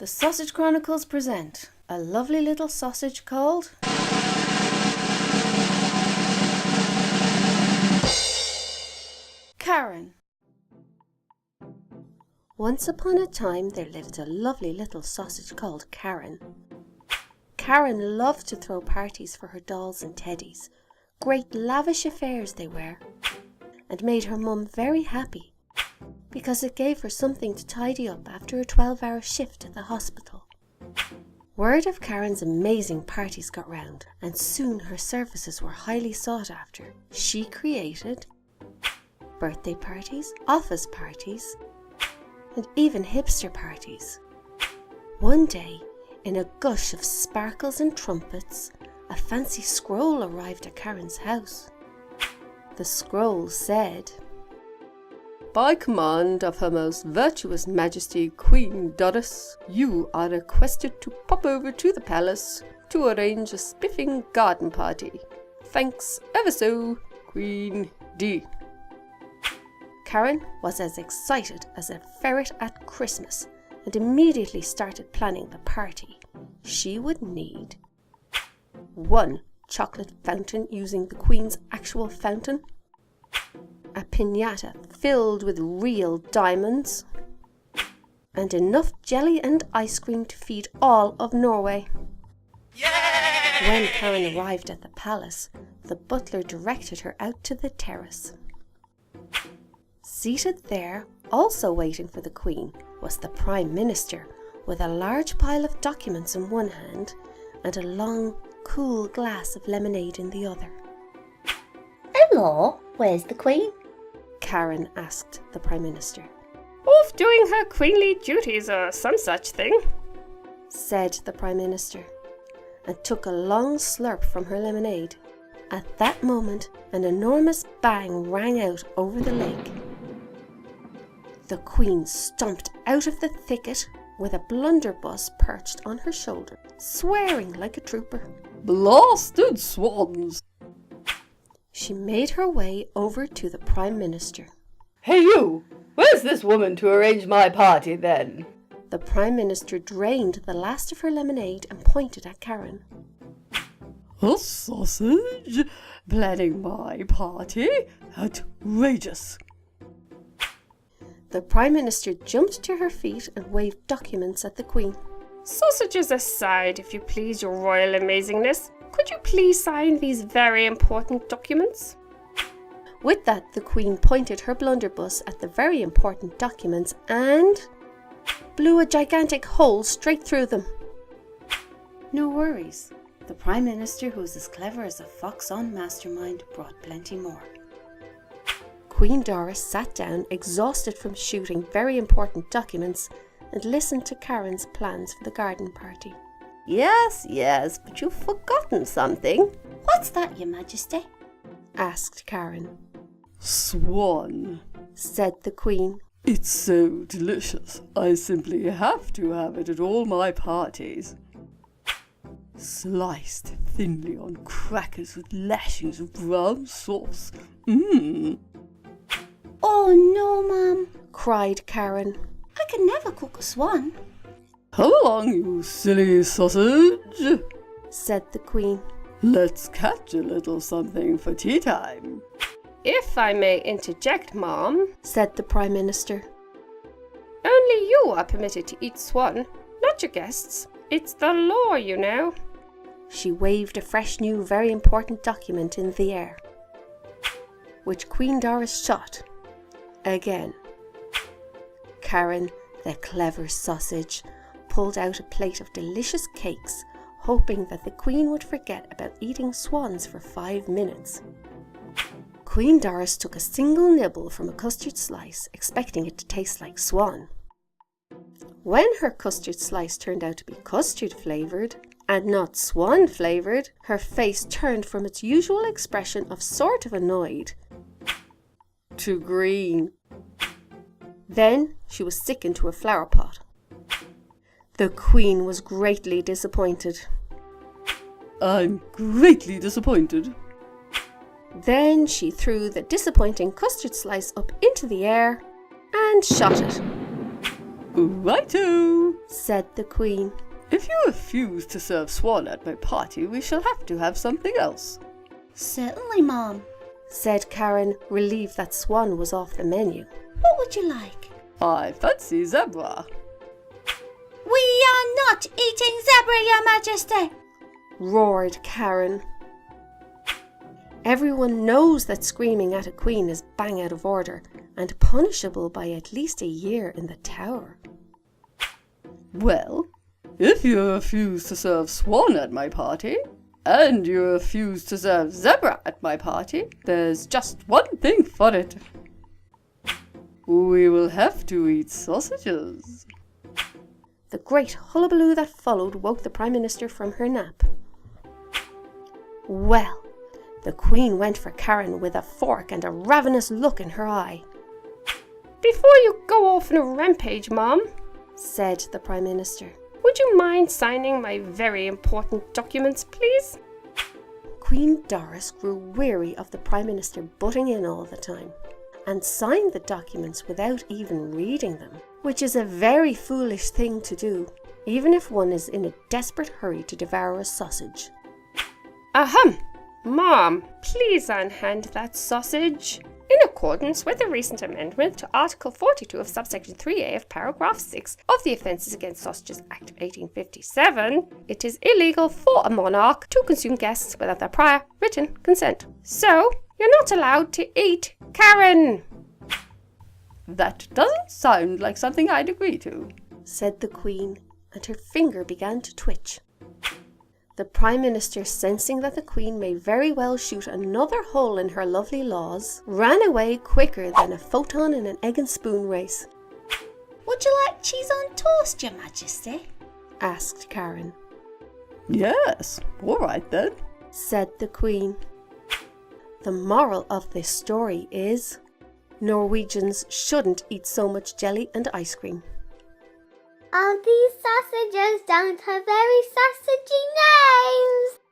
The Sausage Chronicles present a lovely little sausage called Karen. Once upon a time there lived a lovely little sausage called Karen. Karen loved to throw parties for her dolls and teddies. Great lavish affairs they were, and made her mum very happy, because it gave her something to tidy up after a 12-hour shift at the hospital. Word of Karen's amazing parties got round, and soon her services were highly sought after. She created birthday parties, office parties, and even hipster parties. One day, in a gush of sparkles and trumpets, a fancy scroll arrived at Karen's house. The scroll said, "By command of Her Most Virtuous Majesty Queen Doris, you are requested to pop over to the palace to arrange a spiffing garden party. Thanks ever so, Queen D." Karen was as excited as a ferret at Christmas and immediately started planning the party. She would need 1 chocolate fountain using the Queen's actual fountain, a piñata filled with real diamonds, and enough jelly and ice cream to feed all of Norway. Yay! When Karen arrived at the palace, the butler directed her out to the terrace. Seated there, also waiting for the Queen, was the Prime Minister, with a large pile of documents in one hand and a long, cool glass of lemonade in the other. "Hello, where's the Queen?" Karen asked the Prime Minister. "Off doing her queenly duties or some such thing," said the Prime Minister, and took a long slurp from her lemonade. At that moment, an enormous bang rang out over the lake. The Queen stomped out of the thicket with a blunderbuss perched on her shoulder, swearing like a trooper. "Blasted swans!" She made her way over to the Prime Minister. "Hey you! Where's this woman to arrange my party then?" The Prime Minister drained the last of her lemonade and pointed at Karen. "A sausage? Planning my party? Outrageous!" The Prime Minister jumped to her feet and waved documents at the Queen. "Sausages aside, if you please, your royal amazingness. Could you please sign these very important documents?" With that, the Queen pointed her blunderbuss at the very important documents and blew a gigantic hole straight through them. No worries. The Prime Minister, who was as clever as a fox on mastermind, brought plenty more. Queen Doris sat down, exhausted from shooting very important documents, and listened to Karen's plans for the garden party. Yes, but you've forgotten something." "What's that, Your Majesty?" asked Karen. "Swan," said the Queen. "It's so delicious. I simply have to have it at all my parties. Sliced thinly on crackers with lashings of brown sauce. "Oh no, Mum," cried Karen. "I can never cook a swan." "Come along, you silly sausage," said the Queen. "Let's catch a little something for tea time." "If I may interject, Mom," said the Prime Minister. "only you are permitted to eat swan, not your guests. It's the law, you know." She waved a fresh new very important document in the air, which Queen Doris shot again. Karen, the clever sausage, pulled out a plate of delicious cakes, hoping that the Queen would forget about eating swans for 5 minutes. Queen Doris took a single nibble from a custard slice, expecting it to taste like swan. When her custard slice turned out to be custard flavoured and not swan flavoured, her face turned from its usual expression of sort of annoyed to green. Then she was sick into a flower pot. The Queen was greatly disappointed. "I'm greatly disappointed." Then she threw the disappointing custard slice up into the air and shot it. Righto! said the Queen. If you refuse to serve swan at my party, we shall have to have something else. Certainly, Mom. Said Karen, relieved that swan was off the menu. What would you like? I fancy zebra. We are not eating zebra, Your Majesty. Roared Karen. Everyone knows that screaming at a queen is bang out of order and punishable by at least a year in the tower. Well, if you refuse to serve swan at my party, and you refuse to serve zebra at my party, there's just one thing for it. We will have to eat sausages. The great hullabaloo that followed woke the Prime Minister from her nap. Well, the Queen went for Karen with a fork and a ravenous look in her eye. Before you go off on a rampage, Mom, Said the Prime Minister. would you mind signing my very important documents, please? Queen Doris grew weary of the Prime Minister butting in all the time and signed the documents without even reading them, which is a very foolish thing to do, even if one is in a desperate hurry to devour a sausage. Ahem! Mom, please unhand that sausage. In accordance with the recent amendment to Article 42 of subsection 3A of paragraph 6 of the Offences Against Sausages Act of 1857, it is illegal for a monarch to consume guests without their prior written consent. So, you're not allowed to eat Karen! That doesn't sound like something I'd agree to. Said the Queen, and her finger began to twitch. The Prime Minister, sensing that the Queen may very well shoot another hole in her lovely laws, ran away quicker than a photon in an egg and spoon race. Would you like cheese on toast, Your Majesty? Asked Karen. Yes, all right then. Said the Queen. The moral of this story is Norwegians shouldn't eat so much jelly and ice cream. These sausages don't have very sausagey names.